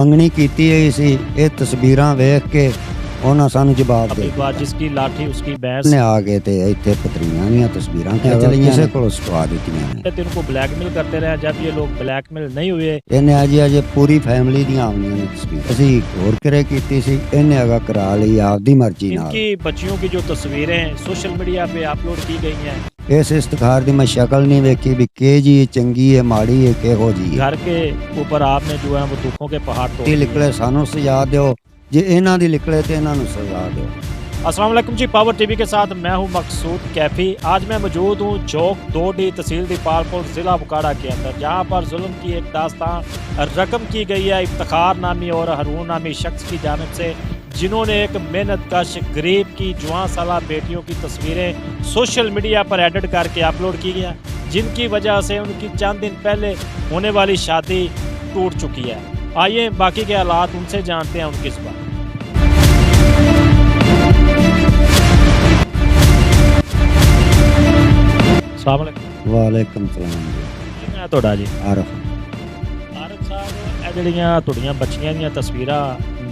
ਮੰਗਣੀ ਕੀਤੀ ਹੋਈ ਸੀ। ਇਹ ਤਸਵੀਰਾਂ ਵੇਖ ਕੇ ਉਹਨਾਂ ਸਾਨੂੰ ਜਵਾਬ ਦੇ ਦਿੱਤਾ। जिसकी लाठी उसकी भैंस ਨੇ ਆ ਕੇ ਤੇ ਇੱਥੇ ਪਤਰੀਆਂ ਦੀਆਂ ਤਸਵੀਰਾਂ ਖਿੱਚ ਲਈਆਂ, ਕਿਸੇ ਕੋਲੋਂ ਸਟਵਾ ਦਿੱਤੀਆਂ ਨੇ। इनको ब्लैकमेल करते रहे। जब ये लोग ब्लैकमेल नहीं हुए, ਇਹਨੇ ਅਜੇ ਪੂਰੀ ਫੈਮਿਲੀ ਦੀਆਂ ਆਉਣੀਆਂ ਨੇ ਤਸਵੀਰਾਂ। ਅਸੀਂ ਹੋਰ ਕਿਰੇ ਕੀਤੀ ਸੀ, ਇਹਨੇ ਅਗਾ ਕਰਾ ਲਈ ਆਪਦੀ ਮਰਜ਼ੀ ਨਾਲ। इनकी बच्चियों की जो तस्वीरें सोशल मीडिया पे अपलोड की गई हैं, ਇਸ ਇਸਤਿਖਾਰ ਦੀ ਮੈਂ ਸ਼ਕਲ ਨਹੀਂ ਵੇਖੀ ਵੀ ਕਿਹ ਜੀ ਚੰਗੀ ਹੈ ਮਾੜੀ ਹੈ ਕਿਹੋ ਜੀ ਹੈ। घर के ऊपर आपने जो है वो दुखों के पहाड़ तोड़ ਜੇ दिए। ਨਿਕਲੇ ਸਾਨੂੰ ਸਜ਼ਾ ਦਿਓ, ਜੇ ਇਹਨਾਂ ਦੀ ਨਿਕਲੇ ਤੇ ਇਹਨਾਂ ਨੂੰ ਸਜ਼ਾ ਦਿਓ। अस्सलाम वालेकुम जी, पावर टीवी के साथ मैं हूं मकसूद कैफी। आज मैं मौजूद हूं चौक 2D तहसील दीपालपुर ज़िला बुकाड़ा के अंदर, जहां पर जुल्म की एक दास्तान रकम की गई है इफ्तिखार नामी और रून नामी शख्स की जानिब से, जिन्होंने एक मेहनत कश गरीब की जुआं साला बेटियों की तस्वीरें सोशल मीडिया पर एडिट करके अपलोड की गया, जिनकी वजह से उनकी चंद दिन पहले होने वाली शादी टूट चुकी है। आइए बाकी के हालात उनसे जानते हैं उनकी ज़बान। सलाम ਵਾਲੇਕਮ ਸਲਾਮ ਜੀ। ਕੀ ਨਾਂ ਤੁਹਾਡਾ ਜੀ? ਆਰਫ ਆਰਫ ਸਾਹਿਬ, ਇਹ ਜਿਹੜੀਆਂ ਤੁਹਾਡੀਆਂ ਬੱਚੀਆਂ ਦੀਆਂ ਤਸਵੀਰਾਂ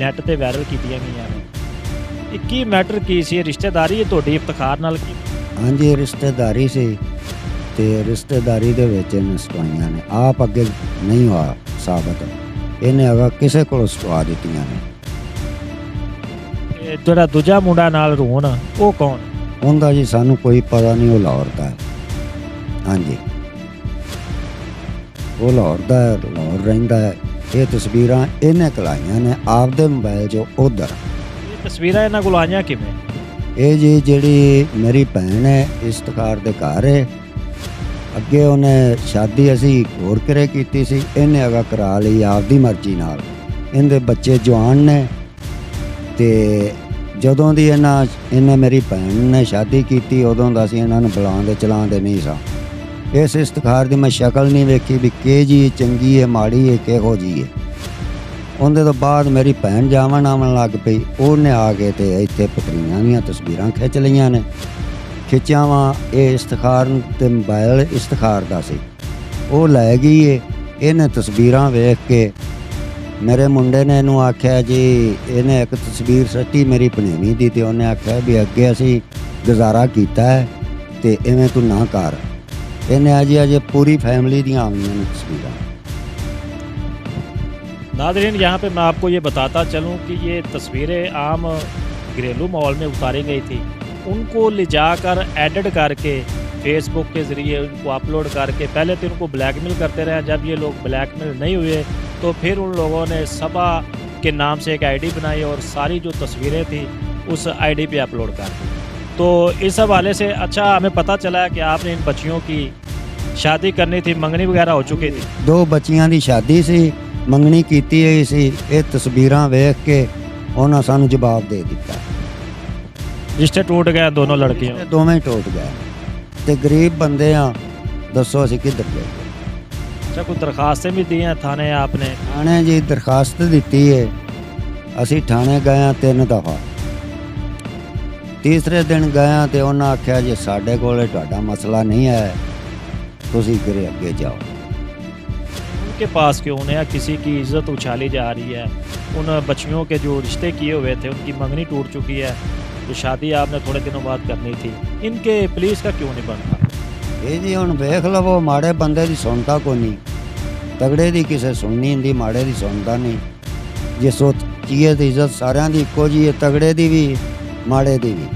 ਨੈੱਟ ਤੇ ਵਾਇਰਲ ਕੀਤੀਆਂ ਗਈਆਂ ਨੇ, ਇਹ ਕੀ ਮੈਟਰ ਕੀ ਸੀ? ਰਿਸ਼ਤੇਦਾਰੀ ਹੈ ਤੁਹਾਡੀ ਇਫਤਿਖਾਰ ਨਾਲ ਕੀ? ਹਾਂਜੀ ਰਿਸ਼ਤੇਦਾਰੀ ਸੀ ਤੇ ਰਿਸ਼ਤੇਦਾਰੀ ਦੇ ਵਿੱਚ ਇਹਨੇ ਸਟਵਾਈਆਂ ਨੇ। ਆਪ ਅੱਗੇ ਨਹੀਂ ਹੋਇਆ ਸਾਬਤ, ਇਹਨੇ ਅਗਾ ਕਿਸੇ ਕੋਲੋਂ ਸਟਵਾ ਦਿੱਤੀਆਂ ਨੇ। ਤੇ ਜਿਹੜਾ ਦੂਜਾ ਮੁੰਡਾ ਨਾਲ ਰੋਣ, ਉਹ ਕੌਣ? ਉਹਦਾ ਜੀ ਸਾਨੂੰ ਕੋਈ ਪਤਾ ਨਹੀਂ, ਉਹ ਲਾਹੌਰ ਦਾ ਹੈ। ਹਾਂਜੀ ਉਹ ਲਾਹੌਰ ਦਾ ਹੈ, ਲਾਹੌਰ ਰਹਿੰਦਾ ਹੈ। ਇਹ ਤਸਵੀਰਾਂ ਇਹਨੇ ਕਲਾਈਆਂ ਨੇ ਆਪਦੇ ਮੋਬਾਈਲ 'ਚੋਂ ਉਧਰ। ਇਹ ਤਸਵੀਰਾਂ ਇਹਨਾਂ ਕੋਲ ਆਈਆਂ ਕਿਵੇਂ? ਇਹ ਜੀ ਜਿਹੜੀ ਮੇਰੀ ਭੈਣ ਹੈ ਇਸਤਿਖਾਰ ਦੇ ਘਰ ਹੈ, ਅੱਗੇ ਉਹਨੇ ਸ਼ਾਦੀ ਅਸੀਂ ਹੋਰ ਕਿਰੇ ਕੀਤੀ ਸੀ, ਇਹਨੇ ਅਗਾ ਕਰਾ ਲਈ ਆਪਦੀ ਮਰਜ਼ੀ ਨਾਲ। ਇਹਦੇ ਬੱਚੇ ਜਵਾਨ ਨੇ ਤੇ ਜਦੋਂ ਦੀ ਇਹਨੇ ਮੇਰੀ ਭੈਣ ਨੇ ਸ਼ਾਦੀ ਕੀਤੀ ਉਦੋਂ ਦਾ ਅਸੀਂ ਇਹਨਾਂ ਨੂੰ ਬੁਲਾਉਂਦੇ ਚਲਾਉਂਦੇ ਨਹੀਂ ਸਾਂ। ਇਸ ਇਸਤਿਖਾਰ ਦੀ ਮੈਂ ਸ਼ਕਲ ਨਹੀਂ ਵੇਖੀ ਵੀ ਕਿਹ ਜੀ ਚੰਗੀ ਹੈ ਮਾੜੀ ਹੈ ਕਿਹੋ ਜੀ ਹੈ। ਉਹਦੇ ਤੋਂ ਬਾਅਦ ਮੇਰੀ ਭੈਣ ਜਾਵਣ ਆਵਣ ਲੱਗ ਪਈ, ਉਹਨੇ ਆ ਕੇ ਤੇ ਇੱਥੇ ਪਤਰੀਆਂ ਦੀਆਂ ਤਸਵੀਰਾਂ ਖਿੱਚ ਲਈਆਂ ਨੇ। ਖਿੱਚਿਆ ਵਾ ਇਹ ਇਸਤਿਖਾਰ ਤੇ ਮੋਬਾਈਲ ਇਸਤਿਖਾਰ ਦਾ ਸੀ, ਉਹ ਲੈ ਗਈ ਏ। ਇਹਨੇ ਤਸਵੀਰਾਂ ਵੇਖ ਕੇ ਮੇਰੇ ਮੁੰਡੇ ਨੇ ਇਹਨੂੰ ਆਖਿਆ ਜੀ, ਇਹਨੇ ਇੱਕ ਤਸਵੀਰ ਸੱਟੀ ਮੇਰੀ ਭਣੇਵੀਂ ਦੀ, ਤੇ ਉਹਨੇ ਆਖਿਆ ਵੀ ਅੱਗੇ ਅਸੀਂ ਗੁਜ਼ਾਰਾ ਕੀਤਾ ਹੈ ਤੇ ਇਵੇਂ ਤੂੰ ਨਾ ਕਰ। ਇਹਨੇ ਅਜੇ ਪੂਰੀ ਫੈਮਿਲੀ ਦੀਆਂ ਆਉਣੀਆਂ ਨੇ ਤਸਵੀਰਾਂ। नादरीन, यहाँ पे मैं आपको ये बताता चलूँ कि ये तस्वीरें आम घरेलू माहौल में उतारी गई थी। उनको ले जाकर एडिट करके फेसबुक के ज़रिए उनको अपलोड करके पहले तो उनको ब्लैकमेल करते रहे। जब ये लोग ब्लैकमेल नहीं हुए तो फिर उन लोगों ने सबा के नाम से एक आईडी बनाई और सारी जो तस्वीरें थी उस आईडी पे अपलोड कर दी। तो इस हवाले से अच्छा हमें पता चला है कि आपने इन बच्चियों की शादी करनी थी, मंगनी वगैरह हो चुकी थी। 2 ਬੱਚੀਆਂ ਦੀ ਸ਼ਾਦੀ ਸੀ, ਮੰਗਣੀ ਕੀਤੀ ਹੋਈ ਸੀ। ਇਹ ਤਸਵੀਰਾਂ ਵੇਖ ਕੇ ਉਹਨਾਂ ਸਾਨੂੰ ਜਵਾਬ ਦੇ ਦਿੱਤਾ। रिश्ते टूट गए दोनों लड़कियों। ਇਹ ਦੋਵੇਂ ਹੀ ਟੁੱਟ ਗਏ ਤੇ ਗਰੀਬ ਬੰਦੇ ਆ, ਦੱਸੋ ਅਸੀਂ ਕਿੱਧਰ ਜਾਈਏ। अच्छा, कोई दरखास्तें भी दी हैं थाने आपने? ਥਾਣੇ ਜੀ ਦਰਖਾਸਤ ਦਿੱਤੀ ਹੈ, ਅਸੀਂ ਥਾਣੇ ਗਏ ਹਾਂ 3 ਦਫਾ। ਤੀਸਰੇ ਦਿਨ ਗਏ ਹਾਂ ਤੇ ਉਹਨਾਂ ਆਖਿਆ ਜੀ ਸਾਡੇ ਕੋਲ ਤੁਹਾਡਾ ਮਸਲਾ ਨਹੀਂ ਹੈ, ਤੁਸੀਂ ਕਿਰੇ ਅੱਗੇ ਜਾਓ। उनके पास क्यों? उन्हें किसी की इज्जत उछाली जा रही है। उन बच्चियों के जो रिश्ते किए हुए थे उनकी मंगनी टूट चुकी है, जो शादी आपने थोड़े दिनों बाद करनी थी, इनके पुलिस का क्यों नहीं बनता? ਇਹ ਜੀ ਹੁਣ ਵੇਖ ਲਵੋ, ਮਾੜੇ ਬੰਦੇ ਦੀ ਸੁਣਦਾ ਕੋਈ ਨਹੀਂ, ਤਗੜੇ ਦੀ ਕਿਸੇ ਸੁਣਨੀ ਹੁੰਦੀ, ਮਾੜੇ ਦੀ ਸੁਣਦਾ ਨਹੀਂ। ਜੇ ਸੋਚੀਏ ਤਾਂ ਇੱਜ਼ਤ ਸਾਰਿਆਂ ਦੀ ਇੱਕੋ ਜੀ ਹੈ, ਤਗੜੇ ਦੀ ਵੀ ਮਾੜੇ ਦੀ ਵੀ।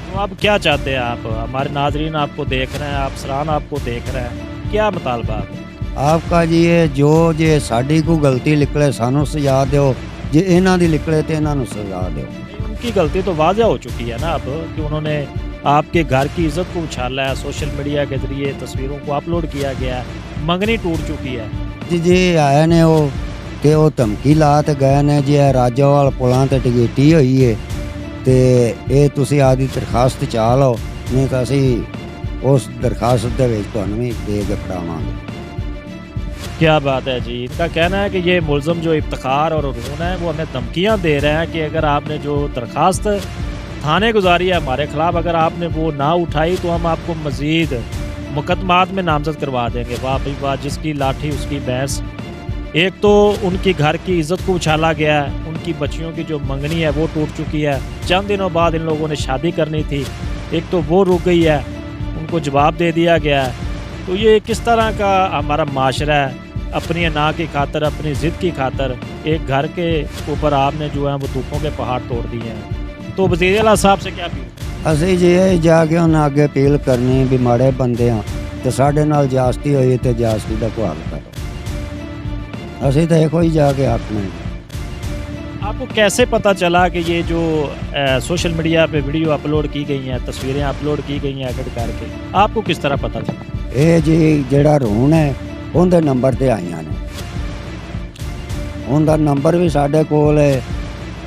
तो आप क्या चाहते हैं? आप हमारे नाजरीन आपको देख रहे हैं, आप सरान आपको देख रहे हैं, क्या मुतालबा है ਆਪਕਾ ਜੀ ਇਹ ਜੋ ਜੇ ਸਾਡੀ ਕੋਈ ਗਲਤੀ ਨਿਕਲੇ ਸਾਨੂੰ ਸਜ਼ਾ ਦਿਓ, ਜੇ ਇਹਨਾਂ ਦੀ ਨਿਕਲੇ ਤੇ ਇਹਨਾਂ ਨੂੰ ਸਜ਼ਾ ਦਿਓ। उनकी गलती तो वाज़ह हो चुकी है ना अब, कि उन्होंने आपके घर की इज्जत को उछाला है, सोशल मीडिया के ज़रिए तस्वीरों को अपलोड किया गया है, मंगनी टूट चुकी है। ਜੀ ਆਏ ਨੇ ਉਹ ਤੇ ਉਹ ਧਮਕੀ ਲਾ ਤੇ ਗਏ ਨੇ ਜੀ, ਇਹ ਰਾਜੋਵਾਲ ਪੁਲਾਂ ਤੇ ਟਿਕਟੀ ਹੋਈ ਹੈ ਤੇ ਇਹ ਤੁਸੀਂ ਆਦੀ ਦਰਖਾਸਤ ਚਾ ਲਓ, ਨਹੀਂ ਤਾਂ ਅਸੀਂ ਉਸ ਦਰਖਾਸਤ ਦੇ ਵਿੱਚ ਤੁਹਾਨੂੰ ਵੀ ਦੇ ਕੇ ਫੜਾਵਾਂਗੇ। क्या बात है जी। इनका कहना है कि ये मुलज़म जो इफ्तिखार और रून है वो हमें धमकियाँ दे रहे हैं कि अगर आपने जो दरख्वास्त थाने गुजारी है हमारे ख़िलाफ़, अगर आपने वो ना उठाई तो हम आपको मज़ीद मुकदमात में नामज़द करवा देंगे। वाह भाई वाह, जिसकी लाठी उसकी भैंस। एक तो उनकी घर की इज्जत को उछाला गया है, उनकी बच्चियों की जो मंगनी है वो टूट चुकी है। चंद दिनों बाद इन लोगों ने शादी करनी थी, एक तो वो रुक गई है, उनको जवाब दे दिया गया है। तो ये किस तरह का हमारा माशरा है, अपनी अना की खातर, अपनी ज़िद की खातर एक घर के ऊपर आपने जो है वो तूफों के पहाड़ तोड़ दिए हैं। तो वज़ीर आला साहब से क्या अपील? ਅਸੀਂ ਜੇ ਜਾ ਕੇ ਉਹਨਾਂ ਅੱਗੇ ਅਪੀਲ ਕਰਨੀ ਵੀ ਮਾੜੇ ਬੰਦੇ ਆ ਤੇ ਸਾਡੇ ਨਾਲ ਜ਼ਿਆਦਤੀ ਹੋਈ ਤੇ ਜ਼ਿਆਦਤੀ ਦਾ ਘਾਲ ਕਰੋ। ਅਸੀਂ ਤਾਂ ਇਹੋ ਹੀ ਜਾ ਕੇ ਆਖਣਾ ਹੈ। आपको कैसे पता चला कि ये जो सोशल मीडिया पे वीडियो अपलोड की गई हैं, तस्वीरें अपलोड की गई हैं एडिट करके, आपको किस तरह पता चला? ਇਹ ਜੀ ਜਿਹੜਾ ਰੂਣ ਹੈ ਉਹਦੇ ਨੰਬਰ ਤੇ ਆਈਆਂ ਨੇ। ਉਹਦਾ ਨੰਬਰ ਵੀ ਸਾਡੇ ਕੋਲ ਹੈ,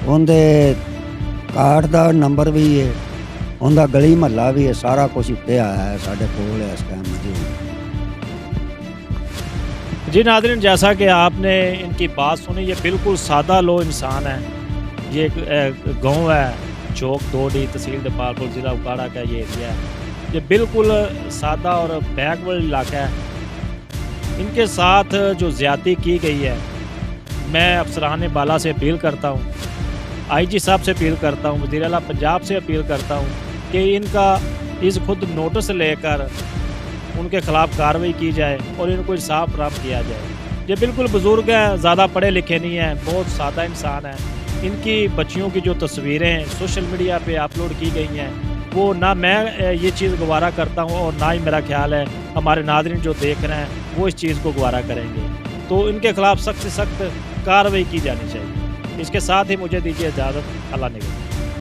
ਉਹਦੇ ਕਾਰਡ ਦਾ ਨੰਬਰ ਵੀ ਹੈ, ਉਹਦਾ ਗਲੀ ਮਹੱਲਾ ਵੀ ਹੈ, ਸਾਰਾ ਕੁਝ ਉੱਤੇ ਆਇਆ है ਸਾਡੇ ਕੋਲ है इस टाइम मौजूद। जी नाज़रीन, जैसा कि आपने इनकी बात सुनी, ये बिल्कुल सादा लो इंसान है। ये एक गांव है चौक 2D, तहसील दपालपुर, ज़िला उकाड़ा का ये एरिया है। ये बिल्कुल सादा और बैकवर्ड इलाका है। इनके साथ जो ज़्यादती की गई है, मैं अफसरान बाला से अपील करता हूँ, IG साहब से अपील करता हूँ, वज़ीर आला पंजाब से अपील करता हूँ कि इनका इस खुद नोटिस लेकर उनके ख़िलाफ़ कार्रवाई की जाए और इनको इंसाफ प्राप्त किया जाए। ये बिल्कुल बुज़ुर्ग हैं, ज़्यादा पढ़े लिखे नहीं हैं, बहुत सादा इंसान है। इनकी बच्चियों की जो तस्वीरें सोशल मीडिया पे अपलोड की गई हैं, वो ना मैं ये चीज़ गवारा करता हूँ और ना ही मेरा ख्याल है हमारे नाज़रीन जो देख रहे हैं वो इस चीज़ को गवारा करेंगे। तो इनके ख़िलाफ़ सख्त से सख्त कार्रवाई की जानी चाहिए। इसके साथ ही मुझे दीजिए इजाज़त। अल्लाह निगरान।